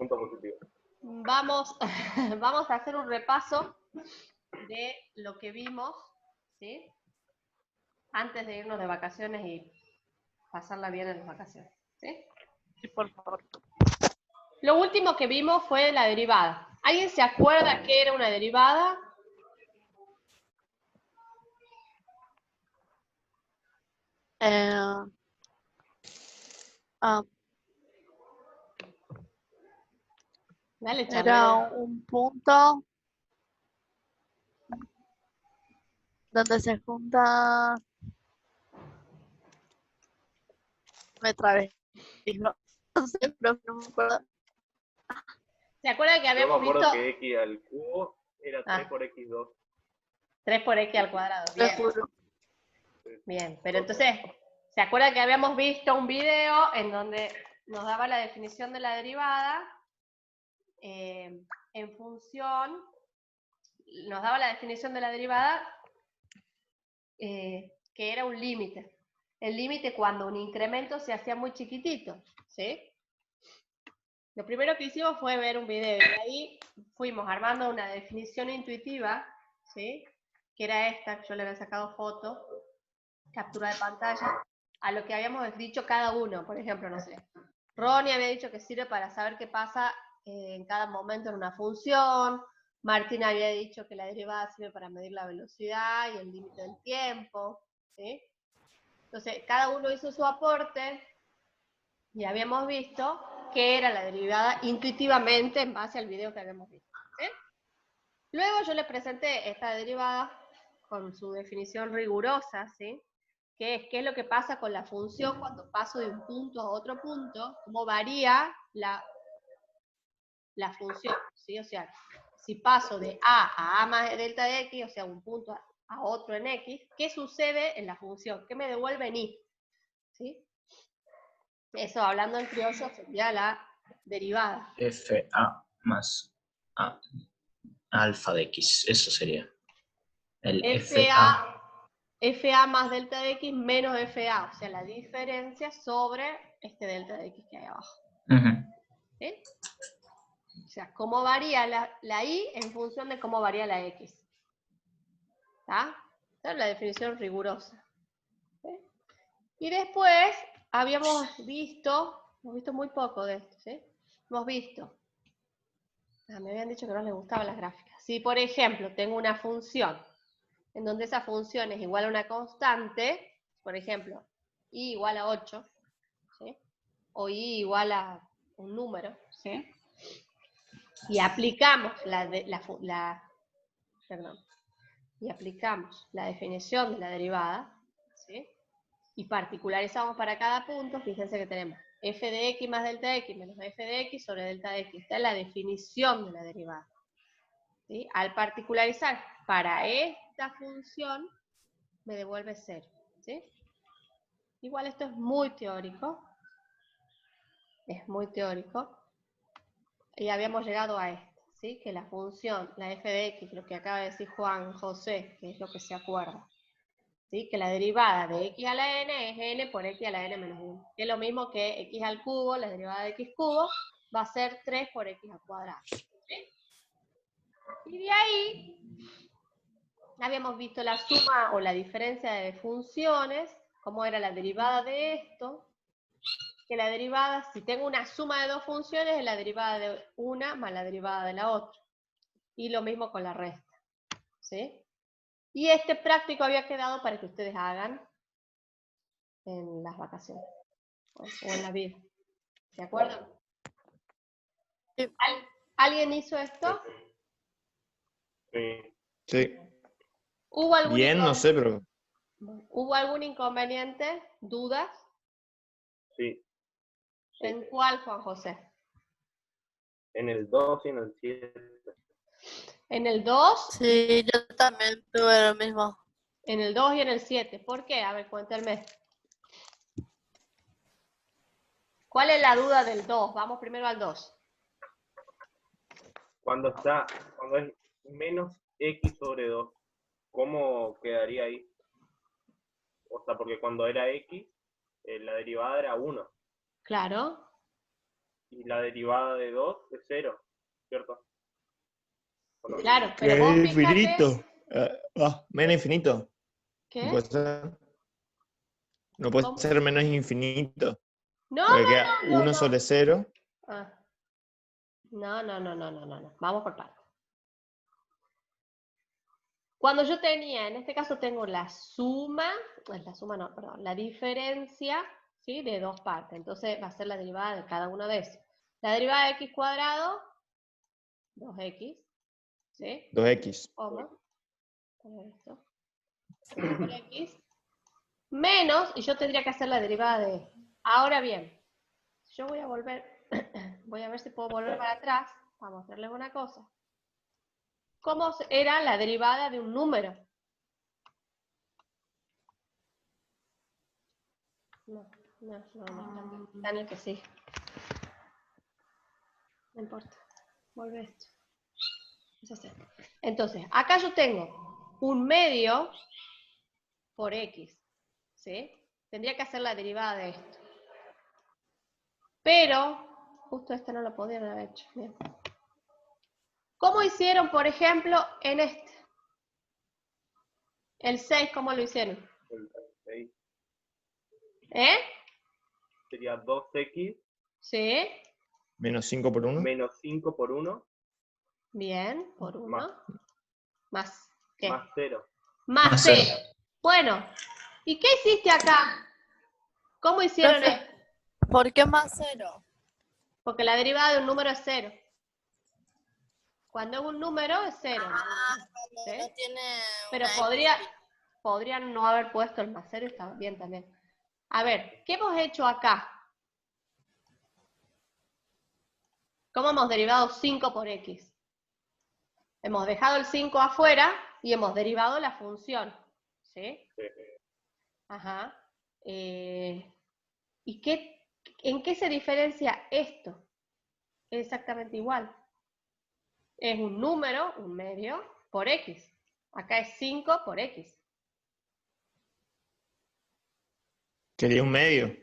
punto positivo. Vamos, vamos a hacer un repaso de lo que vimos, ¿sí? Antes de irnos de vacaciones y pasarla bien en las vacaciones, ¿sí? Sí, por favor. Lo último que vimos fue la derivada. ¿Alguien se acuerda qué era una derivada? Dale, Era Charlotte. un punto donde se junta. Me trabé. No sé, pero no me acuerdo. ¿Se acuerdan que Yo me habíamos acuerdo visto? que x al cubo era 3 por x2. 3 por x al cuadrado. Te Bien. juro. Bien, pero entonces, ¿se acuerdan que habíamos visto un video en donde nos daba la definición de la derivada en función, nos daba la definición de la derivada que era un límite. El límite cuando un incremento se hacía muy chiquitito, ¿sí? Lo primero que hicimos fue ver un video y ahí fuimos armando una definición intuitiva, ¿sí? Que era esta, que yo le había sacado foto, captura de pantalla, a lo que habíamos dicho cada uno. Por ejemplo, no sé, Ronnie había dicho que sirve para saber qué pasa en cada momento en una función, Martín había dicho que la derivada sirve para medir la velocidad y el límite del tiempo, ¿sí? Entonces, cada uno hizo su aporte y habíamos visto que era la derivada intuitivamente en base al video que habíamos visto, ¿sí? Luego yo les presenté esta derivada con su definición rigurosa, ¿sí? ¿Qué es lo que pasa con la función cuando paso de un punto a otro punto? ¿Cómo varía la función? ¿Sí? O sea, si paso de a más delta de x, o sea, un punto a otro en x, ¿qué sucede en la función? ¿Qué me devuelve en y? ¿Sí? Eso, hablando en criollo, sería la derivada. FA más A, alfa de X, eso sería. El FA. FA más delta de x menos FA, o sea, la diferencia sobre este delta de x que hay abajo. ¿Sí? O sea, cómo varía la y en función de cómo varía la x. ¿Está? Esa es la definición rigurosa. ¿Sí? Y después hemos visto muy poco de esto, ¿sí? Hemos visto, me habían dicho que no les gustaban las gráficas. Si, por ejemplo, tengo una función en donde esa función es igual a una constante, por ejemplo, y igual a 8, ¿sí? O y igual a un número, ¿sí? Y aplicamos y aplicamos la definición de la derivada, ¿sí? Y particularizamos para cada punto, fíjense que tenemos f de x más delta de x menos f de x sobre delta de x. Esta es la definición de la derivada, ¿sí? Al particularizar para esta función, me devuelve 0, ¿sí? Igual esto es muy teórico, y habíamos llegado a esto, ¿sí? Que la función, la f de x, lo que acaba de decir Juan José, que es lo que se acuerda, ¿sí? Que la derivada de x a la n es n por x a la n menos 1, que es lo mismo que x al cubo, la derivada de x cubo, va a ser 3 por x al cuadrado, ¿sí? Y de ahí habíamos visto la suma o la diferencia de funciones, cómo era la derivada de esto, que la derivada, si tengo una suma de dos funciones, es la derivada de una más la derivada de la otra. Y lo mismo con la resta, ¿sí? Y este práctico había quedado para que ustedes hagan en las vacaciones o en la vida. ¿De acuerdo? Sí. ¿Alguien hizo esto? Sí. ¿Hubo algún Bien, no sé, pero ¿Hubo algún inconveniente? ¿Dudas? Sí. ¿En cuál, Juan José? En el 2 y en el 7. ¿En el 2? Sí, yo también tuve lo mismo. En el 2 y en el 7. ¿Por qué? A ver, cuéntenme. ¿Cuál es la duda del 2? Vamos primero al 2. Cuando es menos x sobre 2, ¿cómo quedaría ahí? O sea, porque cuando era x, la derivada era 1. Claro. Y la derivada de 2 es 0, ¿cierto? ¿O no? Claro, Que pero vos es fíjate... infinito. Menos infinito. No ¿Qué? puede ser. No puede ¿Cómo? ser menos infinito. No, Porque no, queda no, 1 no. sobre 0. Ah. No. Vamos por partes. Cuando yo tenía, en este caso tengo la suma, la diferencia, ¿sí? De dos partes. Entonces va a ser la derivada de cada una de esas. La derivada de x cuadrado, 2x, ¿sí? 2x. ¿Cómo? Poner esto. 2 por x. Menos, y yo tendría que hacer la derivada de esto. Ahora bien, yo voy a volver, voy a ver si puedo volver para atrás para mostrarles una cosa. ¿Cómo era la derivada de un número? No, está en el que sí. No importa. Vuelve esto. Eso sí. Entonces, acá yo tengo un medio por x, ¿sí? Tendría que hacer la derivada de esto. Pero, justo este no lo podían haber hecho. Bien. ¿Cómo hicieron, por ejemplo, en este? El 6, ¿cómo lo hicieron? El 6 ¿Eh? sería 2x Sí. Menos 5 por 1. menos 5 por 1 Bien, por 1. Más, ¿qué? más 0. Más cero. 0. Bueno, ¿y qué hiciste acá? ¿Cómo hicieron Profe. esto? ¿Por qué más 0? Porque la derivada de un número es 0. Cuando es un número es 0. ¿Sí? No tiene Pero una podrían no haber puesto el más 0 y estaba bien también. A ver, ¿qué hemos hecho acá? ¿Cómo hemos derivado 5 por x? Hemos dejado el 5 afuera y hemos derivado la función. ¿Sí? Ajá. ¿Y en qué se diferencia esto? Es exactamente igual. Es un número, un medio, por x. Acá es 5 por x. Quería un medio.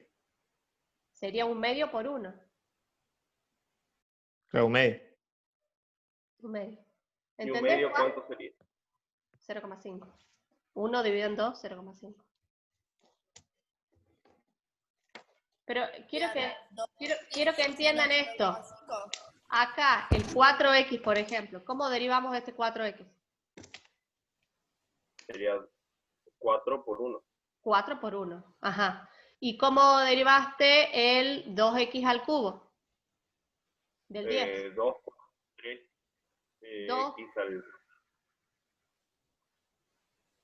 Sería un medio por 1. Claro, un medio. Un medio. ¿Y un ¿Entendés? medio cuánto sería? 0,5. 1 dividido en 2, 0,5. Pero quiero que entiendan esto. Acá, el 4x, por ejemplo. ¿Cómo derivamos este 4x? Sería 4 por 1. 4 por 1. Ajá. ¿Y cómo derivaste el 2x al cubo? Del 10. 2 por 3 2. x al...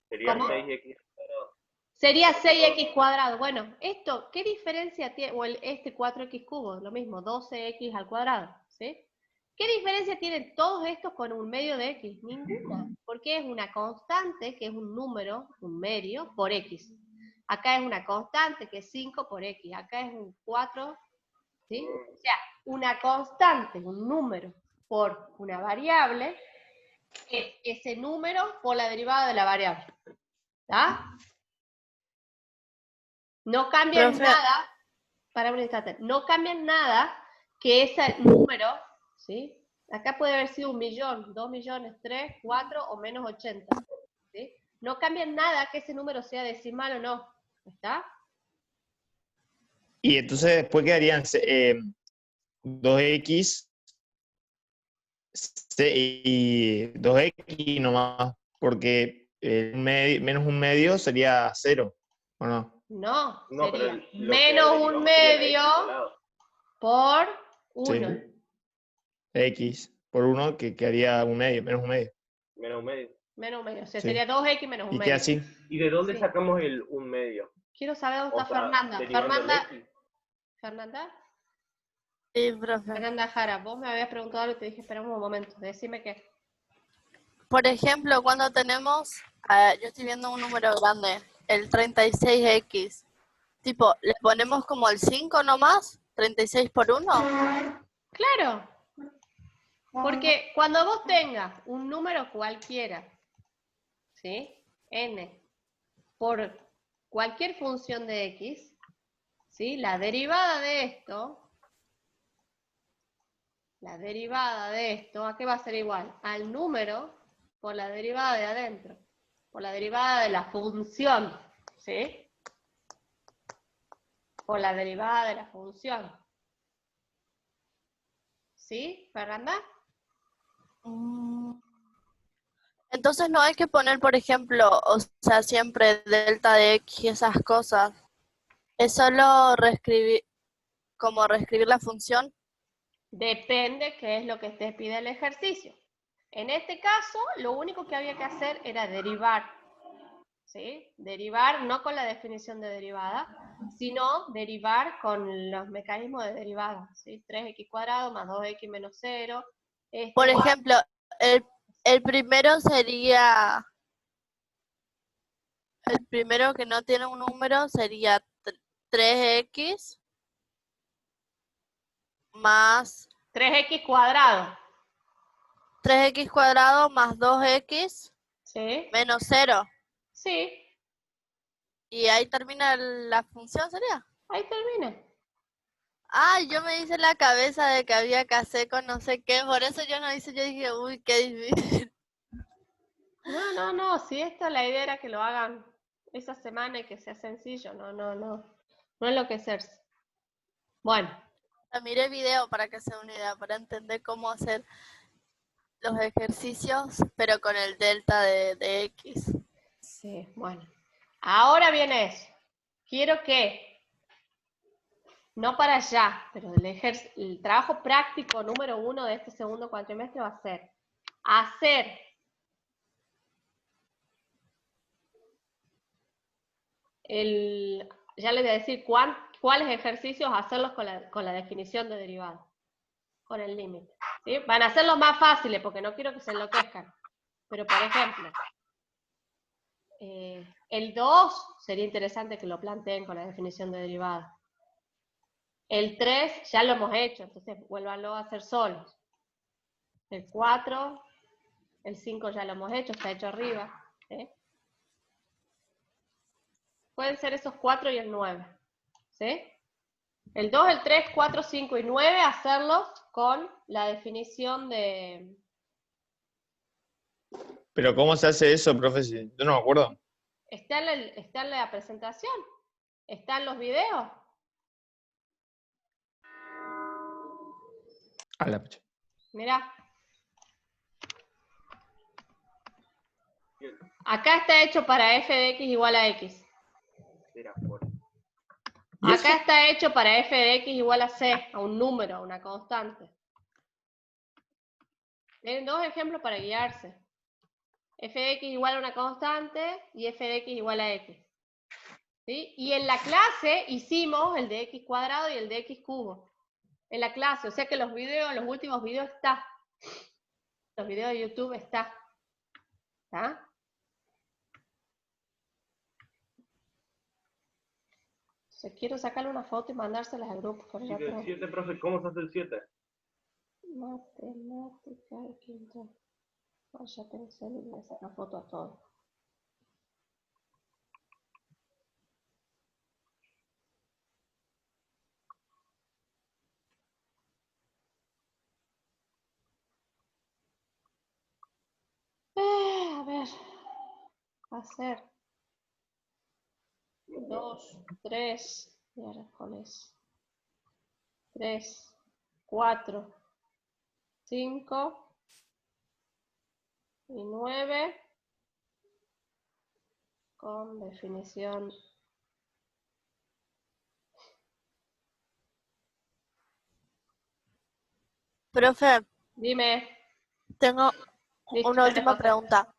Sería ¿Cómo? 6x cuadrado. Sería 6x cuadrado. Bueno, esto, ¿qué diferencia tiene? O este 4x cubo, lo mismo, 12x al cuadrado, ¿sí? ¿Qué diferencia tienen todos estos con un medio de x? Ninguna, porque es una constante, que es un número, un medio, por x. Acá es una constante, que es 5 por x. Acá es un 4, ¿sí? O sea, una constante, un número, por una variable, es ese número por la derivada de la variable. ¿Está? No cambian Profe. nada, para un instante, no cambian nada que ese número, ¿sí? Acá puede haber sido 1 millón, 2 millones, 3, 4 o menos 80, ¿sí? No cambian nada que ese número sea decimal o no, ¿está? Y entonces después quedarían 2x y 2x nomás, porque menos un medio sería 0, ¿o no? No, No, pero sería lo que menos un derivamos sería la medio x al lado. por Sí. 1. X por 1 que quedaría un medio, menos un medio. Menos un medio. Menos un medio, o sea, Sí. sería 2x menos un Y medio. queda así. ¿Y de dónde Sí. sacamos el un medio? Quiero saber dónde O está sea, Fernanda. derivando el x. ¿Fernanda? Sí, profe. Fernanda Jara, vos me habías preguntado algo y te dije, esperamos un momento, decime qué. Por ejemplo, cuando tenemos, yo estoy viendo un número grande, el 36x. Tipo, ¿le ponemos como el 5 nomás? ¿36 por 1? Claro, porque cuando vos tengas un número cualquiera, ¿sí? N, por cualquier función de x, ¿sí? La derivada de esto la derivada de esto, ¿a qué va a ser igual? Al número por la derivada de adentro, por la derivada de la función, ¿sí? Por la derivada de la función. ¿Sí, Fernanda? Entonces no hay que poner, por ejemplo, o sea, siempre delta de x y esas cosas. Es solo reescribir, como reescribir la función. Depende qué es lo que te pide el ejercicio. En este caso, lo único que había que hacer era derivar. ¿Sí? Derivar no con la definición de derivada, sino derivar con los mecanismos de derivada. ¿Sí? 3x cuadrado más 2x menos 0. Por ejemplo, el primero sería, el primero que no tiene un número sería 3x más 3x cuadrado. 3x cuadrado más 2x ¿Sí? menos 0. Sí, Y ahí termina la función, ¿sería? ahí termina. Ah, yo me hice la cabeza de que había que hacer con no sé qué, por eso yo no hice, yo dije, uy, qué difícil. No, si esta la idea era que lo hagan esa semana y que sea sencillo, no enloquecerse. Bueno, Miré video para que sea una idea, para entender cómo hacer los ejercicios, pero con el delta de x. sí, bueno. Ahora viene eso. Quiero que, no para allá, pero el trabajo práctico número 1 de este segundo cuatrimestre va a ser hacer ya les voy a decir cuáles ejercicios hacerlos con la definición de derivada, con el límite. ¿Sí? Van a ser los más fáciles porque no quiero que se enloquezcan. Pero, por ejemplo, el 2 sería interesante que lo planteen con la definición de derivada. El 3 ya lo hemos hecho, entonces vuélvanlo a hacer solos. El 4, el 5 ya lo hemos hecho, está hecho arriba. ¿Sí? Pueden ser esos 4 y el 9. ¿Sí? El 2, el 3, 4, 5 y 9, hacerlos con la definición de... Pero ¿cómo se hace eso, profe? Yo no me acuerdo. Está en la presentación, está en los videos. A la pucha. Mirá. Acá está hecho para f de x igual a x. Era por... ¿Y eso? Acá está hecho para f de x igual a c, a un número, a una constante. Tienen dos ejemplos para guiarse. F de x igual a una constante y f de x igual a x. ¿Sí? Y en la clase hicimos el de x cuadrado y el de x cubo. En la clase, o sea que los videos, los últimos videos está. Los videos de YouTube está. ¿Está? Quiero sacarle una foto y mandárselas al grupo. Pero Y ya del 7, profe, ¿cómo se hace el 7? Matemática de quinto. Oh, ya pensé y le saco foto a todo. A ver. Hacer. 2, 3. Y ahora pones 3, 4, 5 y 9 con definición. Profe, Dime. tengo Listo, una ya te última conté. pregunta.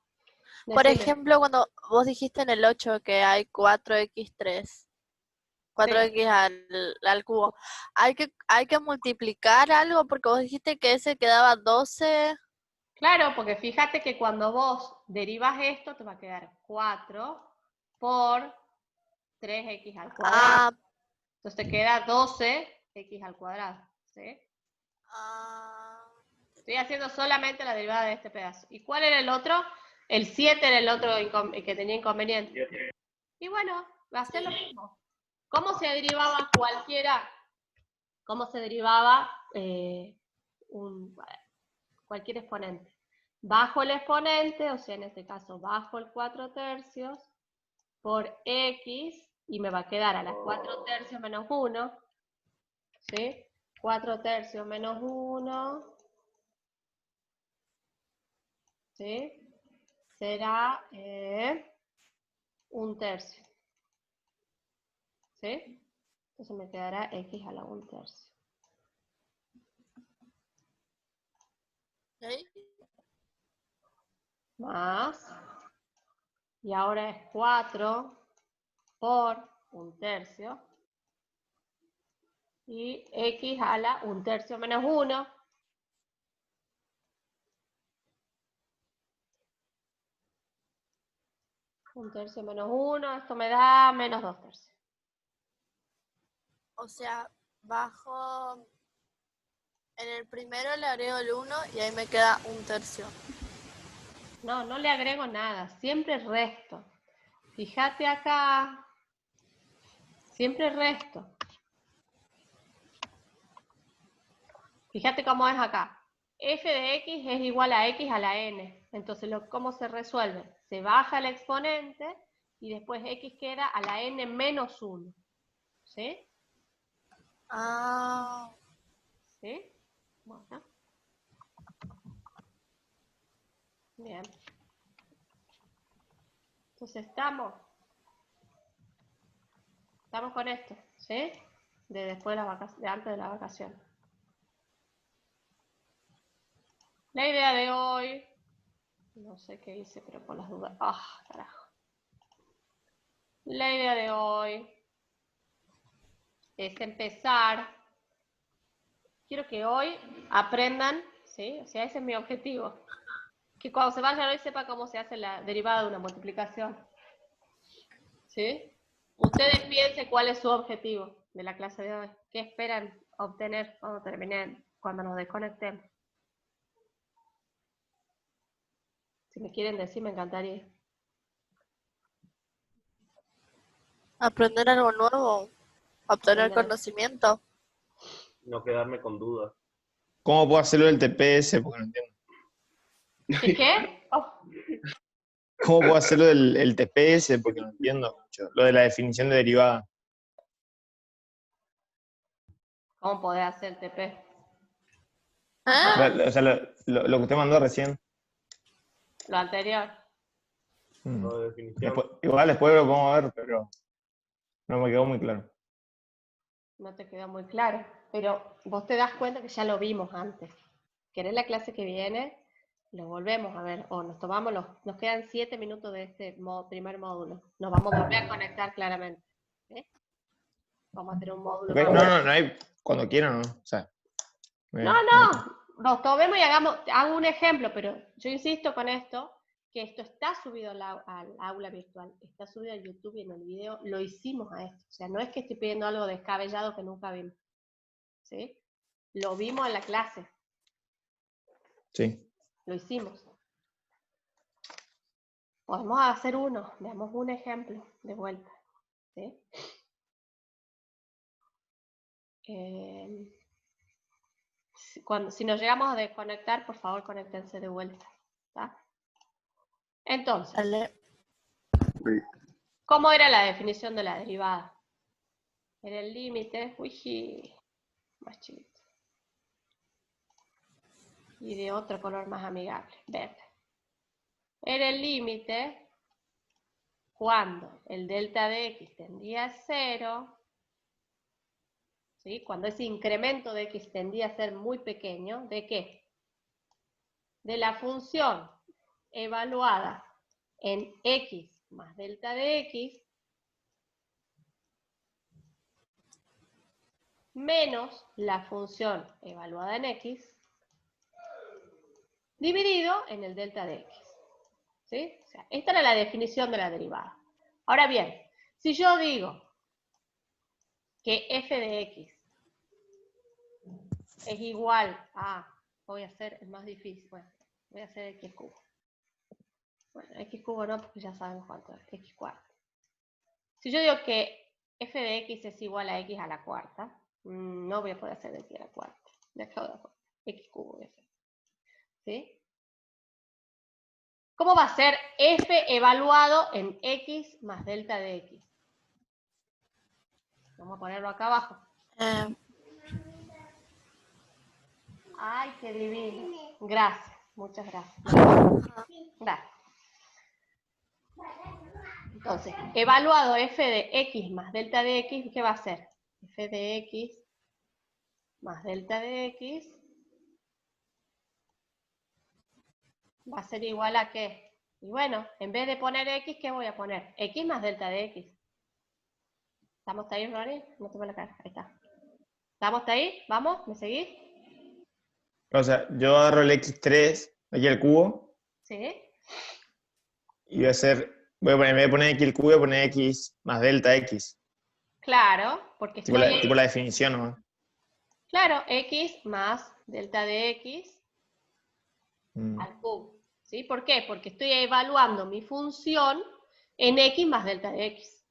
Por Decime. ejemplo, cuando vos dijiste en el 8 que hay 4x3, 4x al cubo, ¿hay que multiplicar algo? Porque vos dijiste que ese quedaba 12. Claro, porque fíjate que cuando vos derivas esto, te va a quedar 4 por 3x al cuadrado. Ah, Entonces te queda 12x al cuadrado. ¿Sí? Estoy haciendo solamente la derivada de este pedazo. ¿Y cuál era el otro? El 7 era el otro que tenía inconveniente. Y bueno, va a ser lo mismo. ¿Cómo se derivaba cualquiera? ¿Cómo se derivaba cualquier exponente. Bajo el exponente, o sea, en este caso, bajo el 4/3 por x, y me va a quedar a las 4/3 menos 1, ¿sí? 4/3 menos 1, ¿sí? Será 1/3, ¿sí? Entonces me quedará x a la 1/3. ¿Ok? Más, y ahora es 4 por 1/3, y x a la 1/3 menos 1. Un tercio menos 1, esto me da menos 2/3. O sea, bajo, en el primero le agrego el 1 y ahí me queda 1/3. No, no le agrego nada, siempre resto. Fíjate acá, siempre resto. Fíjate cómo es acá. F de x es igual a x a la n. Entonces, ¿cómo se resuelve? Se baja el exponente y después x queda a la n menos 1. ¿Sí? Ah, ¿Sí? Bueno. Bien. Entonces, estamos con esto, ¿sí? De después de de antes de la vacación. La idea de hoy, no sé qué hice, pero por las dudas. ¡Ah, carajo! La idea de hoy es empezar. Quiero que hoy aprendan, ¿sí? O sea, ese es mi objetivo. Que cuando se vayan hoy sepa cómo se hace la derivada de una multiplicación. ¿Sí? Ustedes piensen cuál es su objetivo de la clase de hoy. ¿Qué esperan obtener cuando terminen, cuando nos desconectemos? Si me quieren decir, me encantaría. aprender algo nuevo, obtener Aprender. conocimiento. No quedarme con dudas. ¿Cómo puedo hacerlo del TPS? Porque no entiendo. ¿Qué? Oh, ¿Cómo puedo hacerlo del TPS? Porque no entiendo mucho. Lo de la definición de derivada. ¿cómo podés hacer el TP? ¿Ah? O sea, lo que usted mandó recién. Lo anterior. Lo de definición. Igual después lo podemos ver, pero no me quedó muy claro. No te quedó muy claro, pero vos te das cuenta que ya lo vimos antes. ¿Querés la clase que viene? Lo volvemos a ver, o nos tomamos nos quedan 7 minutos de este primer módulo. Nos vamos a volver a conectar claramente. ¿Sí? Vamos a tener un módulo Ok, más. no hay, cuando quieran, ¿no? O sea, No, nos tomemos y hago un ejemplo, pero yo insisto con esto, que esto está subido al aula virtual, está subido a YouTube y en el video lo hicimos a esto. O sea, no es que estoy pidiendo algo descabellado que nunca vimos. ¿Sí? Lo vimos en la clase. Sí. Lo hicimos. Podemos hacer uno, veamos un ejemplo de vuelta. ¿Sí? Si nos llegamos a desconectar, por favor, conéctense de vuelta. ¿Tá? Entonces, Dale. ¿cómo era la definición de la derivada? Era el límite, más chiquito. Y de otro color más amigable, verde. Era el límite cuando el delta de x tendía a 0, ¿sí? Cuando ese incremento de x tendía a ser muy pequeño, ¿de qué? De la función evaluada en x más delta de x menos la función evaluada en x dividido en el delta de x. ¿Sí? O sea, esta era la definición de la derivada. Ahora bien, si yo digo que f de x es igual a, voy a hacer el más difícil, bueno, voy a hacer x cubo. Bueno, x cubo no, porque ya sabemos cuánto es, x cuarto. Si yo digo que f de x es igual a x a la cuarta, no voy a poder hacer de x a la cuarta. Me acabo de acordar. X cubo de F. ¿Sí? ¿Cómo va a ser F evaluado en X más delta de X? Vamos a ponerlo acá abajo. Ay, qué divino. Gracias, muchas gracias. Gracias. Entonces, evaluado F de X más delta de X, ¿qué va a ser? F de X más delta de X va a ser igual a ¿qué? Y bueno, en vez de poner X, ¿qué voy a poner? X más delta de X. ¿Estamos ahí, Ronnie? No te veo la cara. Ahí está. ¿Estamos ahí? ¿Vamos? ¿Me seguís? O sea, yo agarro el x3, aquí al cubo, Sí. y voy a hacer, en vez de poner x al cubo, voy a poner x más delta x. Claro, porque Tipo estoy... tipo la definición, ¿no? Claro, X más delta de X Mm, al cubo. ¿Sí? ¿Por qué? Porque estoy evaluando mi función en X más delta de X.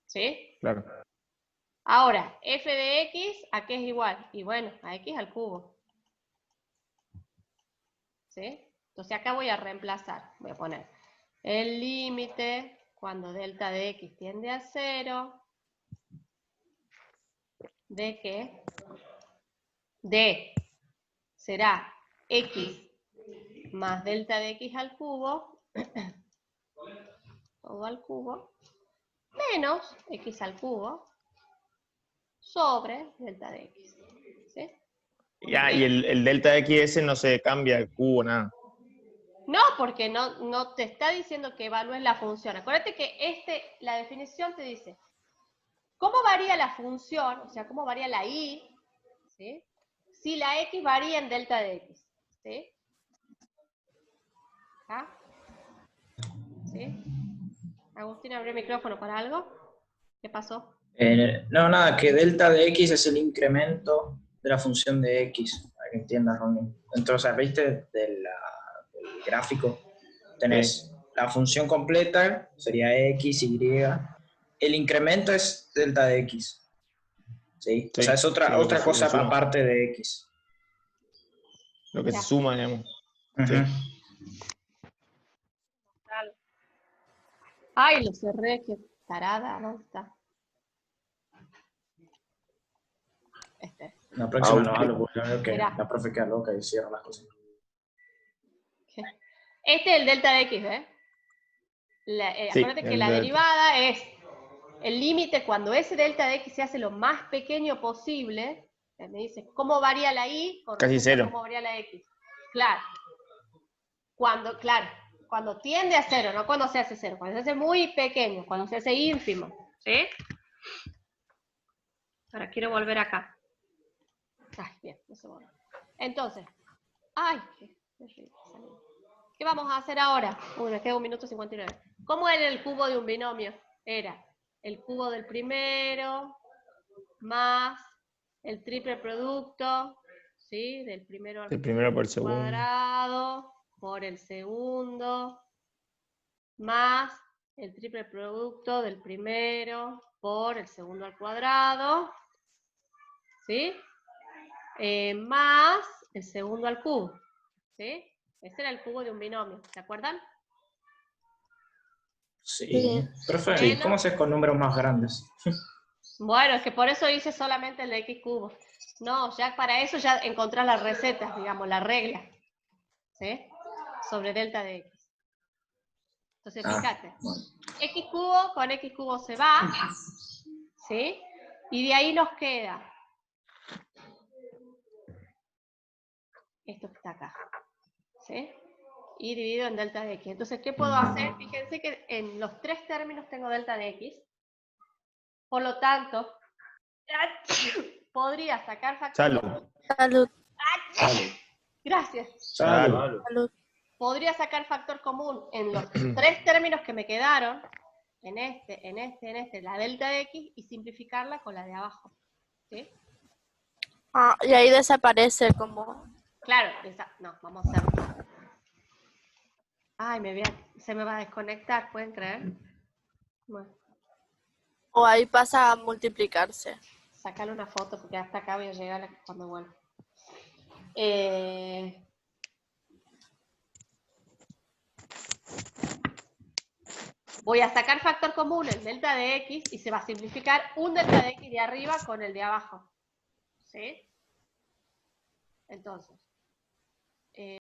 ¿Sí? claro. Ahora, F de X, ¿a qué es igual? Y bueno, a X al cubo. ¿Sí? Entonces acá voy a reemplazar. Voy a poner el límite cuando delta de X tiende a 0. ¿De qué? De será X más delta de X al cubo, todo al cubo, menos X al cubo, sobre delta de X. ¿Sí? Ya, y el delta de x ese no se cambia el cubo, nada. No, porque no te está diciendo que evalúes la función. Acuérdate que la definición te dice, ¿cómo varía la función? O sea, ¿cómo varía la y? ¿Sí? Si la x varía en delta de x. ¿Sí? ¿Ah? ¿Sí? Agustín, abrió el micrófono para algo. ¿Qué pasó? No, nada, que delta de x es el incremento de la función de x, para que entiendas, Ronnie. Entonces, o sea, viste del gráfico, tenés la función completa, sería x, y, el incremento es delta de x, ¿sí? O sea, es Sí, otra lo cosa suma. aparte de x. Lo que Ya. se suma, digamos. Ujú. Sí. Ay, lo cerré, qué tarada, ¿dónde está? La próxima no Ok. hablo, porque yo veo que Mirá. la profe queda loca y cierra las cosas. Este es el delta de x, ¿eh? Sí, Acuérdate que la derivada es el límite cuando ese delta de x se hace lo más pequeño posible. Me dice, ¿cómo varía la y con casi respecto a cero. cómo varía la x? Claro. Cuando tiende a cero, no cuando se hace cero, cuando se hace muy pequeño, cuando se hace ínfimo. ¿Sí? Ahora quiero volver acá. Ay, bien, no se vuelve. Entonces, ay, ¿qué vamos a hacer ahora? Uy, me queda 1 minuto 59. ¿Cómo era el cubo de un binomio? Era el cubo del primero más el triple producto, ¿sí? Del primero al El primero por el segundo. cuadrado por el segundo más el triple producto del primero por el segundo al cuadrado, ¿sí? Más el segundo al cubo, ¿sí? Ese era el cubo de un binomio, ¿se acuerdan? Sí. Profe, Bueno. ¿cómo haces con números más grandes? Bueno, es que por eso hice solamente el de x cubo. No, ya para eso ya encontrás las recetas, digamos, la regla, ¿sí? Sobre delta de x. Entonces, fíjate, Bueno. x cubo con x cubo se va, ¿sí? Y de ahí nos queda esto que está acá, ¿sí? Y dividido en delta de x. Entonces, ¿qué puedo hacer? Fíjense que en los 3 términos tengo delta de x. Por lo tanto, podría sacar factor. Salud. Salud. Gracias. Salud. Salud. Podría sacar factor común en los 3 términos que me quedaron, en este, la delta de x, y simplificarla con la de abajo. ¿Sí? Ah, y ahí desaparece como... Claro, no, vamos a hacerlo. Ay, se me va a desconectar, ¿pueden creer? Bueno, O ahí pasa a multiplicarse. sacarle una foto porque hasta acá voy a llegar cuando vuelva. Voy a sacar factor común, el delta de x, y se va a simplificar un delta de x de arriba con el de abajo. ¿Sí? Entonces,